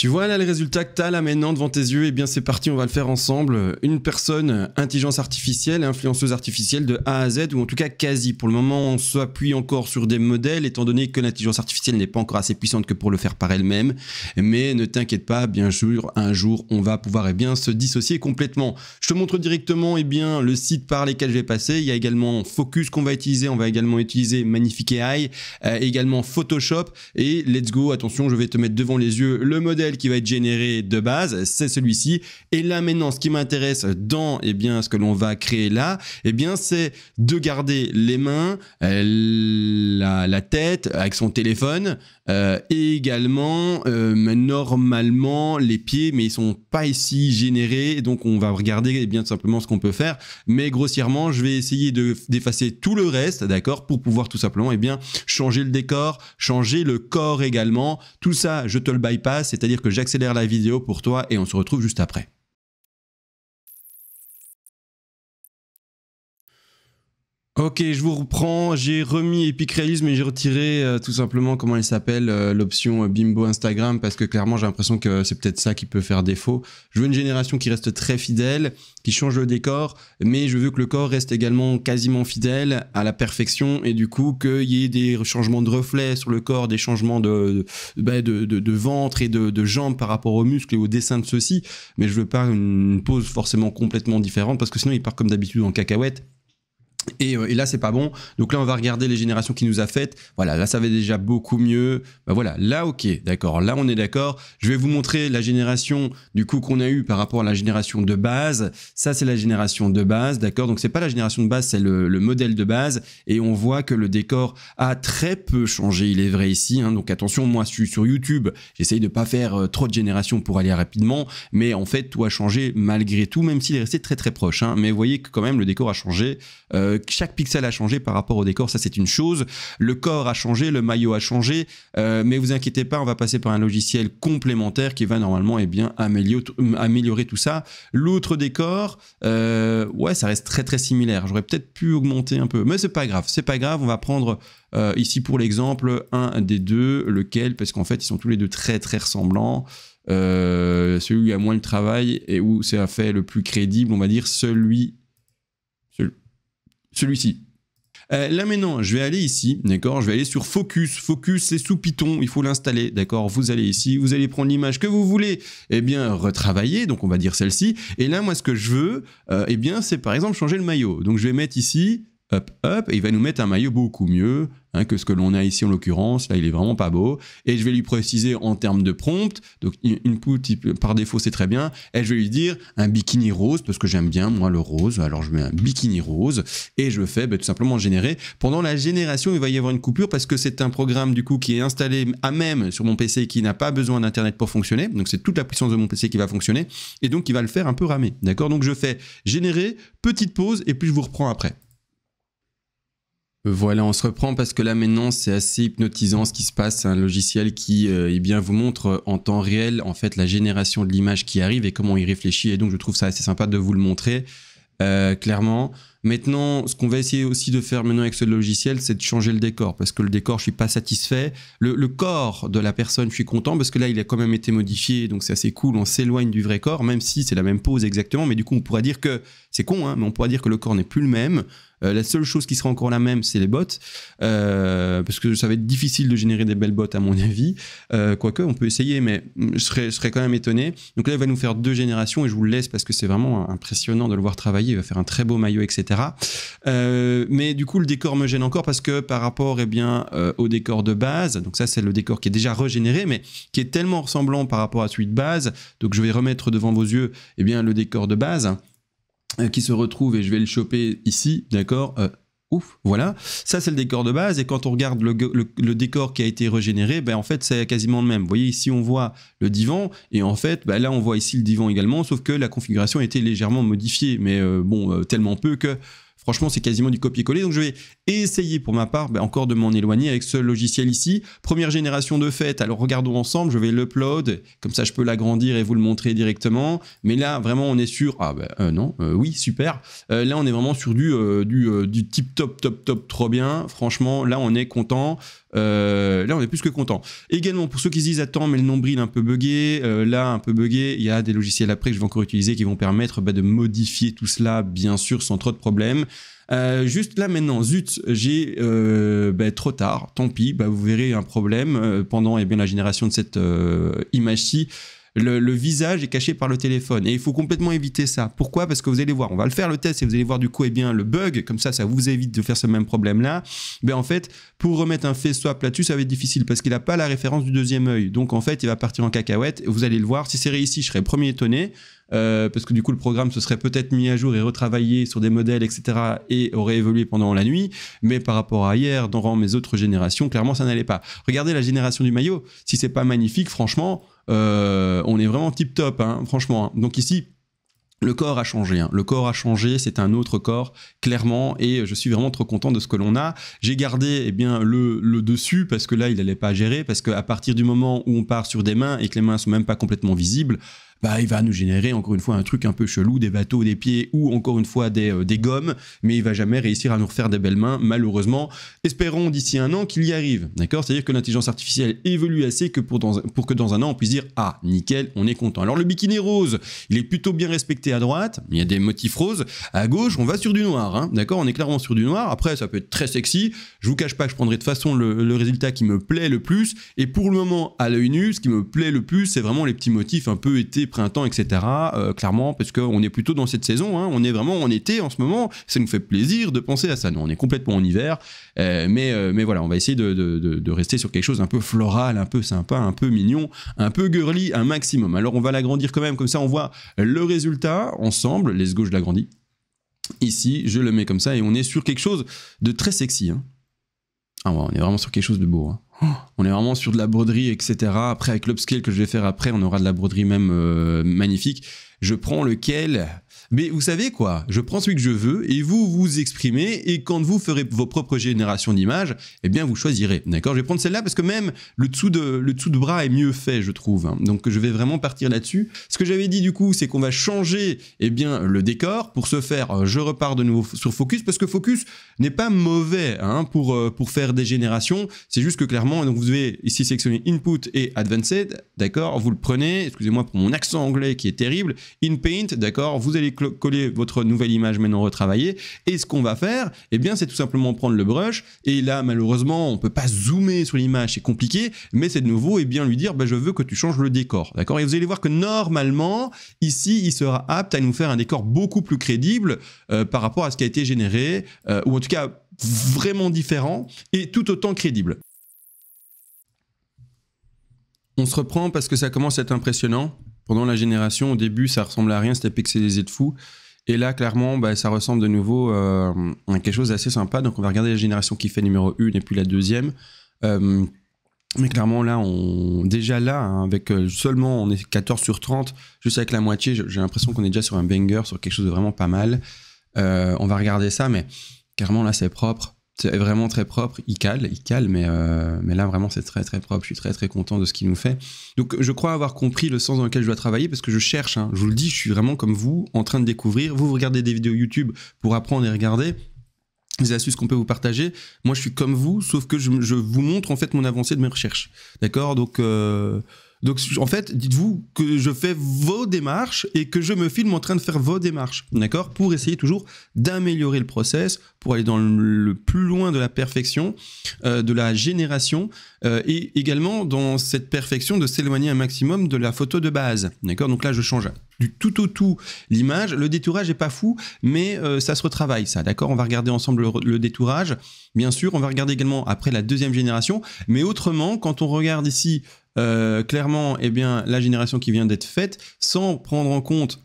Tu vois là le résultat que tu as là maintenant devant tes yeux, eh bien c'est parti, on va le faire ensemble. Une personne, intelligence artificielle, influenceuse artificielle de A à Z, ou en tout cas quasi. Pour le moment, on s'appuie encore sur des modèles, étant donné que l'intelligence artificielle n'est pas encore assez puissante que pour le faire par elle-même. Mais ne t'inquiète pas, bien sûr, un jour, on va pouvoir se dissocier complètement. Je te montre directement le site par lesquels je vais passer. Il y a également Focus qu'on va utiliser, on va également utiliser Magnifique AI, également Photoshop, et let's go, attention, je vais te mettre devant les yeux le modèle qui va être généré de base, c'est celui-ci. Et là maintenant, ce qui m'intéresse dans ce que l'on va créer là, c'est de garder les mains, la tête avec son téléphone, et également normalement les pieds, mais ils sont pas ici générés, donc on va regarder tout simplement ce qu'on peut faire. Mais grossièrement, je vais essayer d'effacer tout le reste, d'accord, pour pouvoir tout simplement changer le décor, changer le corps également. Tout ça, je te le bypass, c'est-à-dire que j'accélère la vidéo pour toi et on se retrouve juste après. Ok, je vous reprends, j'ai remis Epic Realism et j'ai retiré tout simplement, comment il s'appelle, l'option Bimbo Instagram, parce que clairement j'ai l'impression que c'est peut-être ça qui peut faire défaut. Je veux une génération qui reste très fidèle, qui change le décor, mais je veux que le corps reste également quasiment fidèle à la perfection, et du coup qu'il y ait des changements de reflets sur le corps, des changements de ventre et de jambes par rapport aux muscles et au dessin de ceux-ci, mais je veux pas une pose forcément complètement différente, parce que sinon il part comme d'habitude en cacahuète. Et là c'est pas bon, donc là on va regarder les générations qu'il nous a faites. Voilà, là ça va déjà beaucoup mieux. Voilà, là ok, d'accord, là on est d'accord. Je vais vous montrer la génération du coup qu'on a eu par rapport à la génération de base. Ça c'est la génération de base, d'accord. Donc c'est pas la génération de base, c'est le modèle de base, et on voit que le décor a très peu changé, il est vrai ici, hein. Donc attention, moi je suis sur YouTube, j'essaye de pas faire trop de générations pour aller rapidement, mais en fait tout a changé malgré tout, même s'il est resté très très proche, hein. Mais vous voyez que quand même le décor a changé. Chaque pixel a changé par rapport au décor, ça c'est une chose. Le corps a changé, le maillot a changé, mais vous inquiétez pas, on va passer par un logiciel complémentaire qui va normalement améliorer tout ça. L'autre décor, ouais, ça reste très très similaire. J'aurais peut-être pu augmenter un peu, mais c'est pas grave, on va prendre ici pour l'exemple un des deux, lequel, parce qu'en fait ils sont tous les deux très très ressemblants. Celui qui a moins de travail et où c'est à fait le plus crédible, on va dire celui-ci. Là maintenant, je vais aller ici, d'accord, je vais aller sur Focus. Focus, c'est sous Python, il faut l'installer, d'accord. Vous allez ici, vous allez prendre l'image que vous voulez, retravailler, donc on va dire celle-ci. Et là, moi, ce que je veux, c'est par exemple changer le maillot. Donc je vais mettre ici, hop, et il va nous mettre un maillot beaucoup mieux que ce que l'on a ici en l'occurrence. Là, il est vraiment pas beau. Et je vais lui préciser en termes de prompt, donc input par défaut, c'est très bien. Et je vais lui dire un bikini rose, parce que j'aime bien, moi, le rose. Alors, je mets un bikini rose et je fais tout simplement générer. Pendant la génération, il va y avoir une coupure parce que c'est un programme, du coup, qui est installé à même sur mon PC qui n'a pas besoin d'Internet pour fonctionner. Donc, c'est toute la puissance de mon PC qui va fonctionner. Et donc, il va le faire un peu ramer. D'accord? Donc, je fais générer, petite pause, et puis je vous reprends après. Voilà, on se reprend parce que là maintenant c'est assez hypnotisant ce qui se passe. C'est un logiciel qui vous montre en temps réel en fait la génération de l'image qui arrive et comment il réfléchit, et donc je trouve ça assez sympa de vous le montrer clairement. Maintenant, ce qu'on va essayer aussi de faire maintenant avec ce logiciel, c'est de changer le décor, parce que le décor, je suis pas satisfait. Le corps de la personne, je suis content, parce que là, il a quand même été modifié, donc c'est assez cool, on s'éloigne du vrai corps, même si c'est la même pose exactement, mais du coup, on pourra dire que, c'est con, hein, mais on pourra dire que le corps n'est plus le même. La seule chose qui sera encore la même, c'est les bottes, parce que ça va être difficile de générer des belles bottes à mon avis, quoique on peut essayer, mais je serais quand même étonné. Donc là, il va nous faire 2 générations, et je vous le laisse parce que c'est vraiment impressionnant de le voir travailler. Il va faire un très beau maillot, etc. Mais du coup, le décor me gêne encore parce que par rapport au décor de base, donc ça c'est le décor qui est déjà régénéré, mais qui est tellement ressemblant par rapport à celui de base, donc je vais remettre devant vos yeux le décor de base qui se retrouve, et je vais le choper ici, d'accord. Ouf, voilà, ça c'est le décor de base, et quand on regarde le décor qui a été régénéré, en fait c'est quasiment le même. Vous voyez ici on voit le divan, et en fait là on voit ici le divan également, sauf que la configuration a été légèrement modifiée, mais tellement peu que franchement, c'est quasiment du copier-coller. Donc, je vais essayer pour ma part encore de m'en éloigner avec ce logiciel ici. Première génération de fait. Alors, regardons ensemble. Je vais l'upload. Comme ça, je peux l'agrandir et vous le montrer directement. Mais là, vraiment, on est sur... oui, super. Là, on est vraiment sur du tip top, trop bien. Franchement, là, on est content. là on est plus que content. Également pour ceux qui se disent attends mais le nombril est un peu buggé, là un peu buggé, il y a des logiciels après que je vais encore utiliser qui vont permettre de modifier tout cela bien sûr sans trop de problèmes. Juste là maintenant, zut, j'ai trop tard, tant pis, vous verrez un problème pendant la génération de cette image-ci. Le visage est caché par le téléphone et il faut complètement éviter ça. Pourquoi? Parce que vous allez voir, on va le faire le test et vous allez voir du coup le bug, comme ça vous évite de faire ce même problème là. En fait, pour remettre un face swap là-dessus, ça va être difficile parce qu'il n'a pas la référence du deuxième œil. Donc en fait, il va partir en cacahuète. Vous allez le voir. Si c'est réussi, je serai le premier étonné. Parce que du coup le programme se serait peut-être mis à jour et retravaillé sur des modèles etc. et aurait évolué pendant la nuit, mais par rapport à hier dans mes autres générations, clairement ça n'allait pas. Regardez la génération du maillot, si c'est pas magnifique franchement, on est vraiment tip top franchement. Donc ici le corps a changé, le corps a changé, c'est un autre corps, clairement, et je suis vraiment trop content de ce que l'on a. J'ai gardé le dessus, parce que là, il n'allait pas gérer, parce qu'à partir du moment où on part sur des mains et que les mains sont même pas complètement visibles, il va nous générer encore une fois un truc un peu chelou, des bateaux, des pieds ou encore une fois des gommes, mais il va jamais réussir à nous refaire des belles mains, malheureusement. Espérons d'ici un an qu'il y arrive, d'accord? C'est-à-dire que l'intelligence artificielle évolue assez que pour que dans un an on puisse dire ah nickel, on est content. Alors le bikini rose, il est plutôt bien respecté à droite, il y a des motifs roses, à gauche on va sur du noir, d'accord? On est clairement sur du noir, après ça peut être très sexy, je vous cache pas que je prendrai de toute façon le résultat qui me plaît le plus, et pour le moment à l'œil nu, ce qui me plaît le plus c'est vraiment les petits motifs un peu été, printemps, etc. Clairement, parce qu'on est plutôt dans cette saison, on est vraiment en été en ce moment, ça nous fait plaisir de penser à ça. Non, on est complètement en hiver, mais voilà, on va essayer de rester sur quelque chose un peu floral, un peu sympa, un peu mignon, un peu girly, un maximum. Alors on va l'agrandir quand même, comme ça on voit le résultat ensemble. Let's go, je l'agrandis. Ici, je le mets comme ça et on est sur quelque chose de très sexy. Ah ouais, on est vraiment sur quelque chose de beau. On est vraiment sur de la broderie, etc. Après, avec l'upscale que je vais faire après, on aura de la broderie même magnifique. Je prends lequel... Mais vous savez quoi? Je prends celui que je veux et vous vous exprimez, et quand vous ferez vos propres générations d'images, eh bien vous choisirez. D'accord? Je vais prendre celle-là parce que même le dessous de bras est mieux fait, je trouve. Donc je vais vraiment partir là-dessus. Ce que j'avais dit du coup, c'est qu'on va changer le décor. Pour ce faire, je repars de nouveau sur Focus parce que Focus n'est pas mauvais pour faire des générations. C'est juste que clairement, donc vous devez ici sélectionner Input et Advanced. D'accord? Vous le prenez, excusez-moi pour mon accent anglais qui est terrible. In Paint, d'accord? Vous allez coller votre nouvelle image maintenant retravaillée, et ce qu'on va faire, c'est tout simplement prendre le brush, et là malheureusement on peut pas zoomer sur l'image, c'est compliqué, mais c'est de nouveau lui dire je veux que tu changes le décor, d'accord? Et vous allez voir que normalement ici il sera apte à nous faire un décor beaucoup plus crédible par rapport à ce qui a été généré, ou en tout cas vraiment différent et tout autant crédible. On se reprend parce que ça commence à être impressionnant. Pendant la génération, au début, ça ressemblait à rien, c'était pixelisé de fou. Et là, clairement, ça ressemble de nouveau à quelque chose d'assez sympa. Donc, on va regarder la génération qui fait numéro 1 et puis la deuxième. Mais clairement, là, déjà là, avec seulement, on est 14 sur 30, juste avec la moitié, j'ai l'impression qu'on est déjà sur un banger, sur quelque chose de vraiment pas mal. On va regarder ça, mais clairement, là, c'est propre. C'est vraiment très propre, il cale, mais là vraiment c'est très très propre, je suis très très content de ce qu'il nous fait. Donc je crois avoir compris le sens dans lequel je dois travailler parce que je cherche, je vous le dis, je suis vraiment comme vous, en train de découvrir. Vous regardez des vidéos YouTube pour apprendre et regarder les astuces qu'on peut vous partager. Moi je suis comme vous, sauf que je vous montre en fait mon avancée de mes recherches, d'accord? Donc en fait, dites-vous que je fais vos démarches et que je me filme en train de faire vos démarches, d'accord? Pour essayer toujours d'améliorer le process, pour aller dans le plus loin de la perfection, de la génération, et également dans cette perfection de s'éloigner un maximum de la photo de base, d'accord? Donc là, je change du tout au tout l'image. Le détourage est pas fou, mais ça se retravaille, ça, d'accord? On va regarder ensemble le détourage. Bien sûr, on va regarder également après la deuxième génération, mais autrement, quand on regarde ici clairement la génération qui vient d'être faite, sans prendre en compte,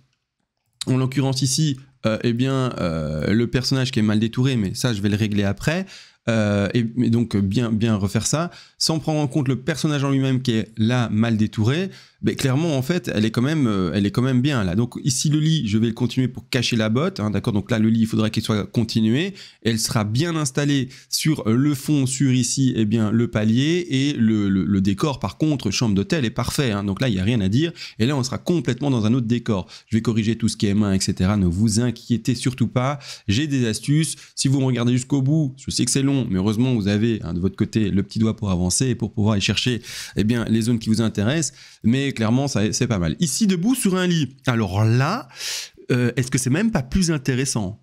en l'occurrence ici, le personnage qui est mal détouré, mais ça je vais le régler après, mais donc bien refaire ça, sans prendre en compte le personnage en lui-même qui est là mal détouré, mais clairement en fait elle est quand même bien là. Donc ici le lit, je vais le continuer pour cacher la botte, d'accord? Donc là le lit, il faudra qu'il soit continué, elle sera bien installée sur le fond, sur ici le palier, et le décor par contre chambre d'hôtel est parfait, donc là il n'y a rien à dire, et là on sera complètement dans un autre décor. Je vais corriger tout ce qui est main, etc. Ne vous inquiétez surtout pas, j'ai des astuces. Si vous me regardez jusqu'au bout, je sais que c'est long, long, mais heureusement vous avez de votre côté le petit doigt pour avancer et pour pouvoir aller chercher les zones qui vous intéressent, mais clairement c'est pas mal. Ici debout sur un lit, alors là, est-ce que c'est même pas plus intéressant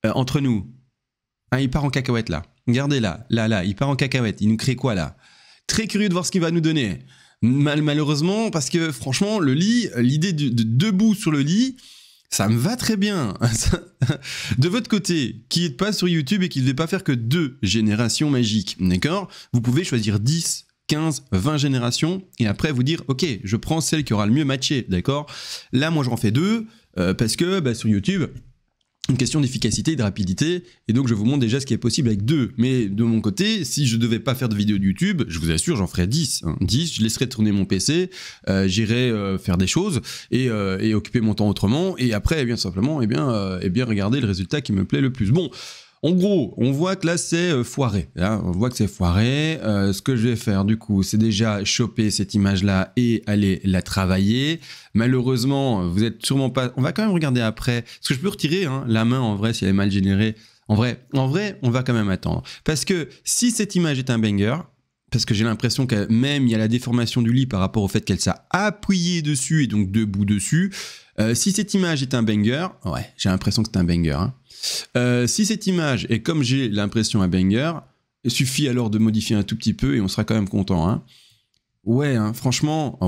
entre nous? Il part en cacahuète là, regardez là, il part en cacahuète, il nous crée quoi là? Très curieux de voir ce qu'il va nous donner. Malheureusement, parce que franchement, le lit, l'idée de debout sur le lit, ça me va très bien. De votre côté, qui n'êtes pas sur YouTube et qui ne devez pas faire que 2 générations magiques, d'accord? Vous pouvez choisir 10, 15, 20 générations et après vous dire, ok, je prends celle qui aura le mieux matché, d'accord? Là, moi, j'en fais 2 parce que sur YouTube, une question d'efficacité et de rapidité, et donc je vous montre déjà ce qui est possible avec 2. Mais de mon côté, si je devais pas faire de vidéo de YouTube, je vous assure, j'en ferais 10. 10, je laisserais tourner mon PC, j'irais faire des choses et occuper mon temps autrement, et après, bien simplement, regarder le résultat qui me plaît le plus. Bon, en gros, on voit que là, c'est foiré. Là, on voit que c'est foiré. Ce que je vais faire, du coup, c'est déjà choper cette image-là et aller la travailler. Malheureusement, vous êtes sûrement pas... On va quand même regarder après. Parce que je peux retirer la main, en vrai, si elle est mal générée. En vrai, on va quand même attendre. Parce que si cette image est un banger, parce que j'ai l'impression que même il y a la déformation du lit par rapport au fait qu'elle s'est appuyée dessus et donc debout dessus. Si cette image est un banger, ouais, j'ai l'impression que c'est un banger. Si cette image est comme j'ai l'impression un banger, il suffit alors de modifier un tout petit peu et on sera quand même content. Ouais, franchement,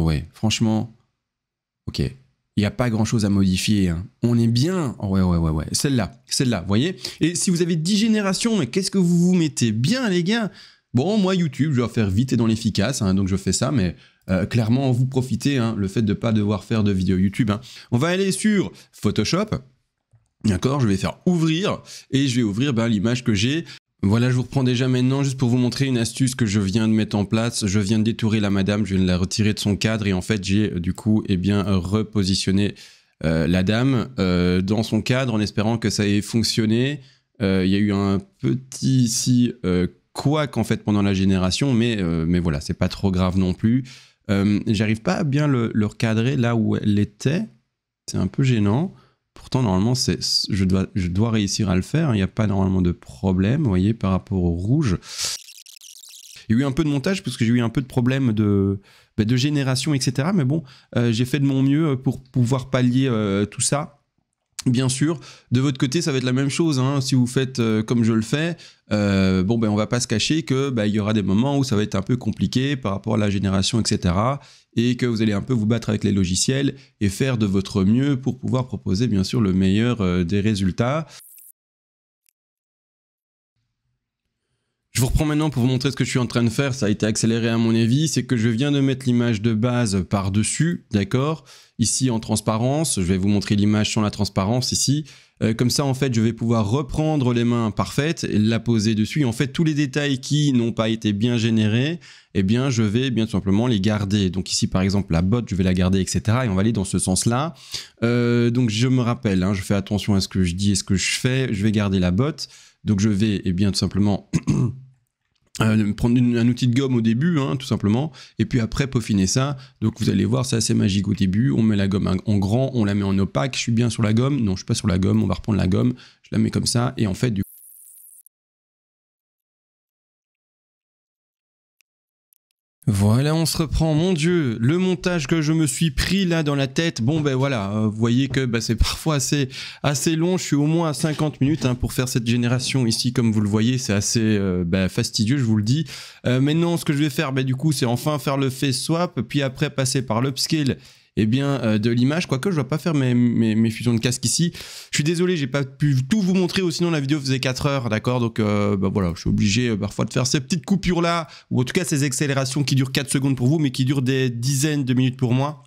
ok. Il n'y a pas grand chose à modifier. On est bien. Ouais. Celle-là, vous voyez. Et si vous avez 10 générations, mais qu'est-ce que vous vous mettez bien, les gars? Bon, moi, YouTube, je vais faire vite et dans l'efficace, donc je fais ça, mais clairement, vous profitez, le fait de ne pas devoir faire de vidéo YouTube. On va aller sur Photoshop, d'accord, je vais faire ouvrir, et je vais ouvrir l'image que j'ai. Voilà, je vous reprends déjà maintenant, juste pour vous montrer une astuce que je viens de mettre en place. Je viens de détourer la madame, je viens de la retirer de son cadre, et en fait, j'ai du coup, repositionné la dame dans son cadre, en espérant que ça ait fonctionné. Il y a eu un petit ici... couac en fait pendant la génération, mais voilà, c'est pas trop grave non plus. J'arrive pas à bien le recadrer là où elle était, c'est un peu gênant. Pourtant normalement je dois réussir à le faire, il n'y a pas normalement de problème, vous voyez, par rapport au rouge. Il y a eu un peu de montage parce que j'ai eu un peu de problème de génération, etc. Mais bon, j'ai fait de mon mieux pour pouvoir pallier tout ça. Bien sûr, de votre côté, ça va être la même chose. Si vous faites comme je le fais, on va pas se cacher que il y aura des moments où ça va être un peu compliqué par rapport à la génération, etc. Et que vous allez un peu vous battre avec les logiciels et faire de votre mieux pour pouvoir proposer, bien sûr, le meilleur des résultats. Je vous reprends maintenant pour vous montrer ce que je suis en train de faire. Ça a été accéléré à mon avis. C'est que je viens de mettre l'image de base par-dessus, d'accord? Ici en transparence, je vais vous montrer l'image sans la transparence ici. Comme ça, en fait, je vais pouvoir reprendre les mains parfaites et la poser dessus. Et en fait, tous les détails qui n'ont pas été bien générés, je vais bien simplement les garder. Donc ici, par exemple, la botte, je vais la garder, etc. Et on va aller dans ce sens-là. Donc je me rappelle, je fais attention à ce que je dis et ce que je fais. Je vais garder la botte. Donc je vais tout simplement prendre un outil de gomme au début, tout simplement, et puis après peaufiner ça. Donc vous allez voir, c'est assez magique au début. On met la gomme en grand, on la met en opaque. Je suis bien sur la gomme. Non, je suis pas sur la gomme. On va reprendre la gomme. Je la mets comme ça, et en fait, du coup, voilà, on se reprend. Mon Dieu, le montage que je me suis pris là dans la tête. Bon, voilà, vous voyez que c'est parfois assez long. Je suis au moins à 50 minutes pour faire cette génération ici, comme vous le voyez. C'est assez fastidieux, je vous le dis. Maintenant, ce que je vais faire, du coup, c'est enfin faire le face swap, puis après passer par l'upscale de l'image, quoique je ne vais pas faire mes fusions de casque ici. Je suis désolé, j'ai pas pu tout vous montrer, ou sinon la vidéo faisait 4 heures, d'accord? Donc voilà, je suis obligé parfois de faire ces petites coupures là, ou en tout cas ces accélérations qui durent 4 secondes pour vous, mais qui durent des dizaines de minutes pour moi.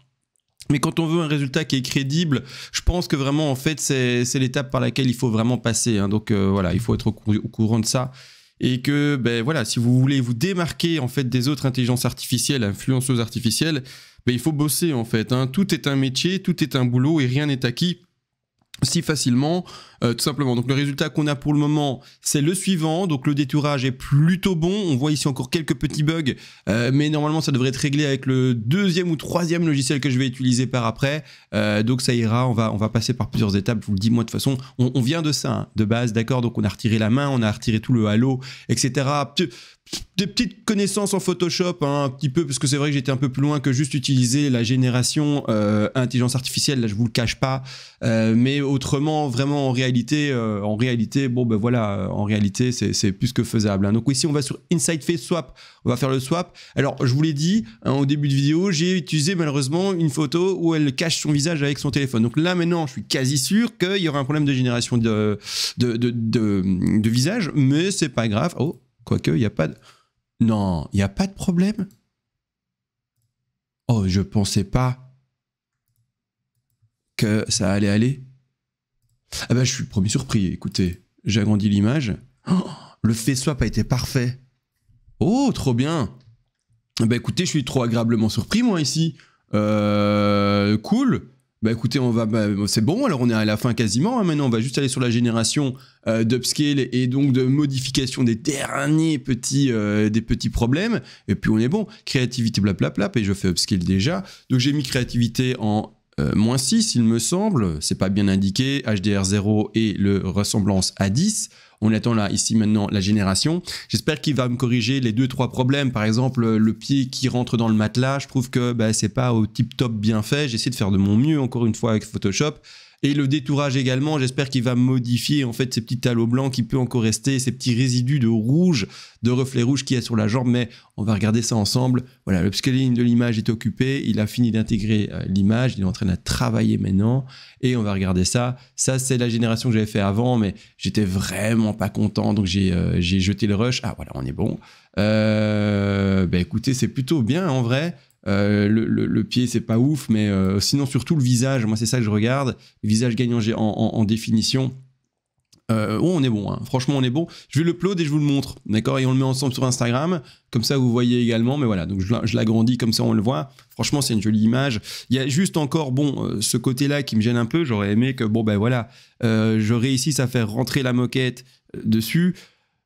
Mais quand on veut un résultat qui est crédible, je pense que vraiment en fait c'est l'étape par laquelle il faut vraiment passer. Donc voilà, il faut être au courant de ça. Et que voilà, si vous voulez vous démarquer en fait des autres intelligences artificielles, influenceuses artificielles, il faut bosser en fait. Tout est un métier, tout est un boulot et rien n'est acquis. si facilement, tout simplement. Donc le résultat qu'on a pour le moment, c'est le suivant. Donc le détourage est plutôt bon. On voit ici encore quelques petits bugs, mais normalement ça devrait être réglé avec le deuxième ou troisième logiciel que je vais utiliser par après. Donc ça ira, on va passer par plusieurs étapes. Je vous le dis, moi de toute façon, on vient de ça, hein, de base, d'accord. Donc on a retiré la main, on a retiré tout le halo, etc. Des petites connaissances en Photoshop, hein, un petit peu, parce que c'est vrai que j'étais un peu plus loin que juste utiliser la génération intelligence artificielle, là je vous le cache pas, mais autrement, vraiment en réalité, bon ben voilà, en réalité c'est plus que faisable, hein. Donc ici on va sur Inside Face Swap, on va faire le swap. Alors je vous l'ai dit, hein, au début de vidéo, j'ai utilisé malheureusement une photo où elle cache son visage avec son téléphone. Donc là maintenant je suis quasi sûr qu'il y aura un problème de génération de visage, mais c'est pas grave. Oh, quoique, il n'y a pas de... Non, il n'y a pas de problème. Oh, je pensais pas que ça allait aller. Ah ben, je suis le premier surpris, écoutez. J'ai agrandi l'image. Oh, le face swap a été parfait. Oh, trop bien. Ben écoutez, je suis trop agréablement surpris, moi, ici. Cool. Bah écoutez, c'est bon, alors on est à la fin quasiment, hein. Maintenant on va juste aller sur la génération d'upscale et donc de modification des derniers des petits problèmes, et puis on est bon. Créativité blablabla, et je fais upscale déjà, donc j'ai mis créativité en -6 il me semble, c'est pas bien indiqué, HDR 0 et le ressemblance à 10. On attend là, ici maintenant, la génération. J'espère qu'il va me corriger les 2-3 problèmes. Par exemple, le pied qui rentre dans le matelas. Je trouve que c'est pas au tip-top bien fait. J'essaie de faire de mon mieux, encore une fois, avec Photoshop. Et le détourage également, j'espère qu'il va modifier en fait ces petits halos blancs qui peut encore rester, ces petits résidus de rouge, de reflets rouges qu'il y a sur la jambe, mais on va regarder ça ensemble. Voilà, l'upscaling de l'image est occupé, il a fini d'intégrer l'image, il est en train de la travailler maintenant, et on va regarder ça. Ça, c'est la génération que j'avais fait avant, mais j'étais vraiment pas content, donc j'ai jeté le rush. Ah voilà, on est bon. Écoutez, c'est plutôt bien en vrai. Le pied c'est pas ouf, mais sinon surtout le visage, moi c'est ça que je regarde, le visage gagne en définition. On est bon, hein. Franchement on est bon. Je vais le upload et je vous le montre, d'accord, et on le met ensemble sur Instagram, comme ça vous voyez également. Mais voilà, donc je l'agrandis comme ça on le voit. Franchement c'est une jolie image. Il y a juste encore ce côté là qui me gêne un peu. J'aurais aimé que je réussisse à faire rentrer la moquette dessus.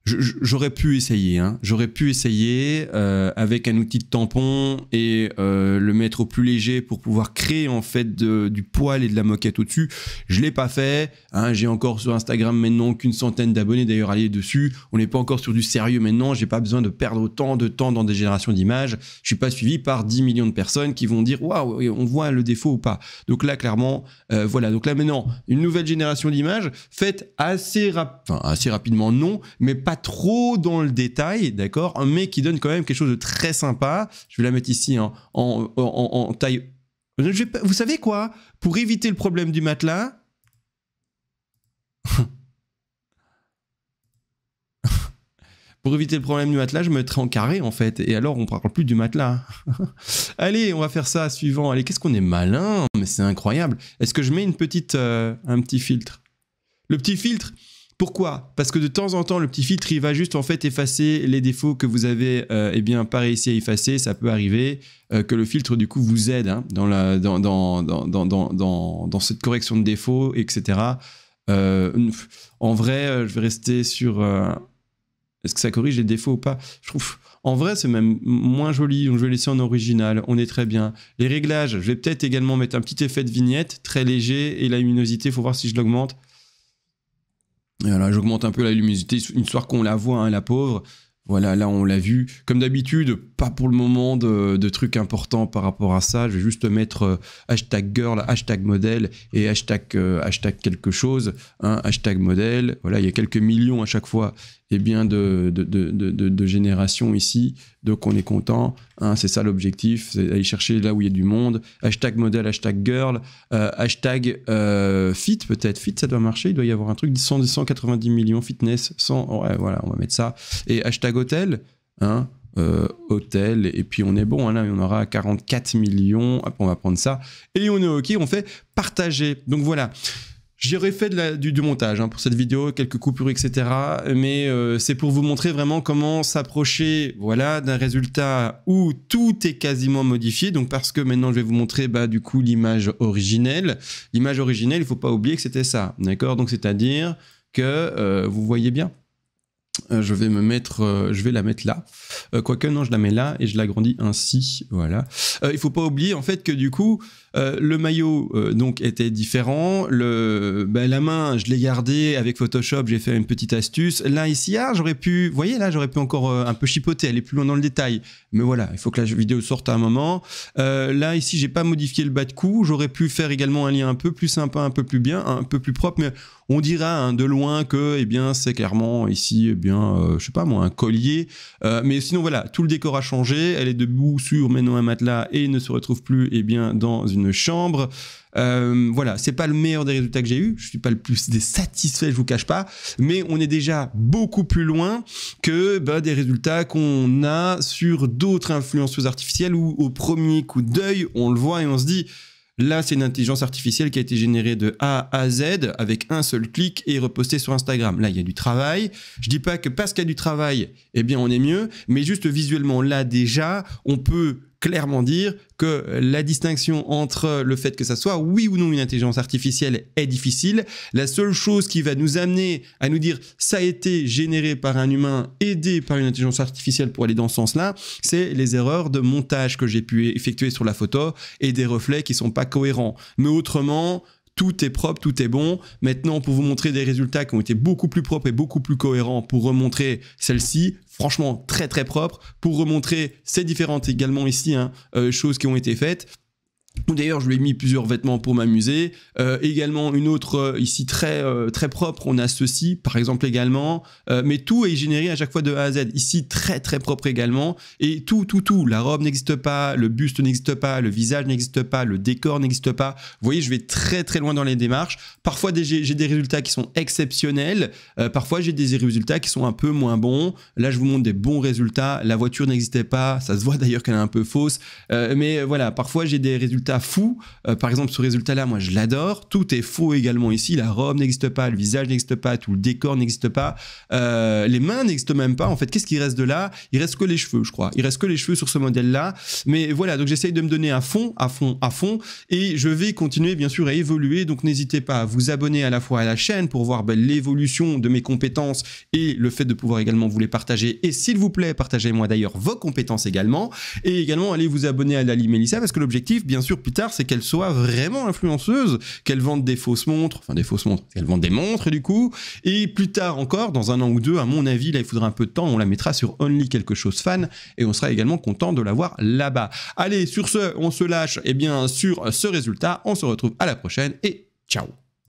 J'aurais pu essayer, hein. J'aurais pu essayer avec un outil de tampon et le mettre au plus léger pour pouvoir créer en fait du poil et de la moquette au-dessus. Je l'ai pas fait, hein. J'ai encore sur Instagram maintenant qu'une centaine d'abonnés, d'ailleurs allez dessus. On n'est pas encore sur du sérieux maintenant. J'ai pas besoin de perdre autant de temps dans des générations d'images. Je suis pas suivi par 10 millions de personnes qui vont dire waouh, on voit le défaut ou pas. Donc là clairement, voilà. Donc là maintenant, une nouvelle génération d'images faite assez rapidement, non, mais pas trop dans le détail, d'accord, mais qui donne quand même quelque chose de très sympa. Je vais la mettre ici en taille. Vous savez quoi? Pour éviter le problème du matelas, je me mettrai en carré en fait, et alors on parle plus du matelas. Allez, on va faire ça suivant. Allez, qu'est-ce qu'on est malin, mais c'est incroyable. Est-ce que je mets un petit filtre? Le petit filtre. Pourquoi? Parce que de temps en temps, le petit filtre, il va juste en fait effacer les défauts que vous avez pas réussi à effacer. Ça peut arriver que le filtre du coup vous aide, hein, dans cette correction de défauts, etc. En vrai, je vais rester sur... Est-ce que ça corrige les défauts ou pas? Je trouve... En vrai, c'est même moins joli, donc je vais laisser en original. On est très bien. Les réglages, je vais peut-être également mettre un petit effet de vignette, très léger, et la luminosité, il faut voir si je l'augmente. Et voilà, j'augmente un peu la luminosité, histoire qu'on la voit, hein, la pauvre. Voilà, là on l'a vu. Comme d'habitude, pas pour le moment de trucs importants par rapport à ça. Je vais juste mettre hashtag girl, hashtag modèle et hashtag quelque chose, hein, hashtag modèle. Voilà, il y a quelques millions à chaque fois de générations ici. Donc on est content, hein, c'est ça l'objectif, c'est aller chercher là où il y a du monde. Hashtag modèle, hashtag girl, hashtag fit peut-être. Fit, ça doit marcher, il doit y avoir un truc, 190 millions, fitness, 100, ouais, voilà, on va mettre ça. Et hashtag hôtel, hein, hôtel, et puis on est bon, hein, là on aura 44 millions, hop, on va prendre ça, et on est ok, on fait partager. Donc voilà. J'aurais fait du montage pour cette vidéo, quelques coupures, etc. Mais c'est pour vous montrer vraiment comment s'approcher, voilà, d'un résultat où tout est quasiment modifié. Donc parce que maintenant je vais vous montrer du coup l'image originelle. L'image originelle, il faut pas oublier que c'était ça, d'accord? Donc c'est-à-dire que vous voyez bien. Je vais la mettre là. Quoique non, je la mets là et je l'agrandis ainsi. Voilà. Il faut pas oublier en fait que du coup, le maillot donc était différent. La main, je l'ai gardée avec Photoshop. J'ai fait une petite astuce. Là ici, j'aurais pu, vous voyez là, j'aurais pu encore un peu chipoter, aller plus loin dans le détail. Mais voilà, il faut que la vidéo sorte à un moment. Là ici, j'ai pas modifié le bas de cou. J'aurais pu faire également un lien un peu plus sympa, un peu plus bien, un peu plus propre, mais on dira de loin que c'est clairement ici je sais pas moi, un collier. Mais sinon voilà, tout le décor a changé. Elle est debout sur maintenant un matelas et ne se retrouve plus dans une chambre. Voilà, c'est pas le meilleur des résultats que j'ai eu. Je suis pas le plus satisfait, je vous cache pas. Mais on est déjà beaucoup plus loin que des résultats qu'on a sur d'autres influenceuses artificielles où au premier coup d'œil, on le voit et on se dit... Là, c'est une intelligence artificielle qui a été générée de A à Z avec un seul clic et repostée sur Instagram. Là, il y a du travail. Je dis pas que parce qu'il y a du travail, on est mieux, mais juste visuellement, là, déjà, on peut clairement dire que la distinction entre le fait que ça soit oui ou non une intelligence artificielle est difficile. La seule chose qui va nous amener à nous dire ça a été généré par un humain aidé par une intelligence artificielle pour aller dans ce sens-là, c'est les erreurs de montage que j'ai pu effectuer sur la photo et des reflets qui sont pas cohérents. Mais autrement... Tout est propre, tout est bon. Maintenant, pour vous montrer des résultats qui ont été beaucoup plus propres et beaucoup plus cohérents pour remontrer celle-ci, franchement très très propre, pour remontrer ces différentes également ici, choses qui ont été faites. D'ailleurs, je lui ai mis plusieurs vêtements pour m'amuser. Également, une autre ici très propre. On a ceci, par exemple, également. Mais tout est généré à chaque fois de A à Z. Ici, très très propre également. Et tout. La robe n'existe pas, le buste n'existe pas, le visage n'existe pas, le décor n'existe pas. Vous voyez, je vais très très loin dans les démarches. Parfois, j'ai des résultats qui sont exceptionnels. Parfois, j'ai des résultats qui sont un peu moins bons. Là, je vous montre des bons résultats. La voiture n'existait pas. Ça se voit d'ailleurs qu'elle est un peu fausse. Mais voilà, parfois, j'ai des résultats fou. Par exemple, ce résultat-là, moi, je l'adore. Tout est faux également ici. La robe n'existe pas, le visage n'existe pas, tout le décor n'existe pas. Les mains n'existent même pas. En fait, qu'est-ce qui reste de là? Il reste que les cheveux, je crois. Il reste que les cheveux sur ce modèle-là. Mais voilà, donc j'essaye de me donner à fond. Et je vais continuer, bien sûr, à évoluer. Donc, n'hésitez pas à vous abonner à la fois à la chaîne pour voir l'évolution de mes compétences et le fait de pouvoir également vous les partager. Et s'il vous plaît, partagez-moi d'ailleurs vos compétences également. Et également, allez vous abonner à Lali Melissa parce que l'objectif, bien sûr, plus tard, c'est qu'elle soit vraiment influenceuse, qu'elle vende des fausses montres, qu'elle vende des montres du coup, et plus tard encore, dans un an ou deux, à mon avis, là il faudra un peu de temps, on la mettra sur Only quelque chose fan, et on sera également content de la voir là-bas. Allez, sur ce, on se lâche sur ce résultat, on se retrouve à la prochaine, et ciao.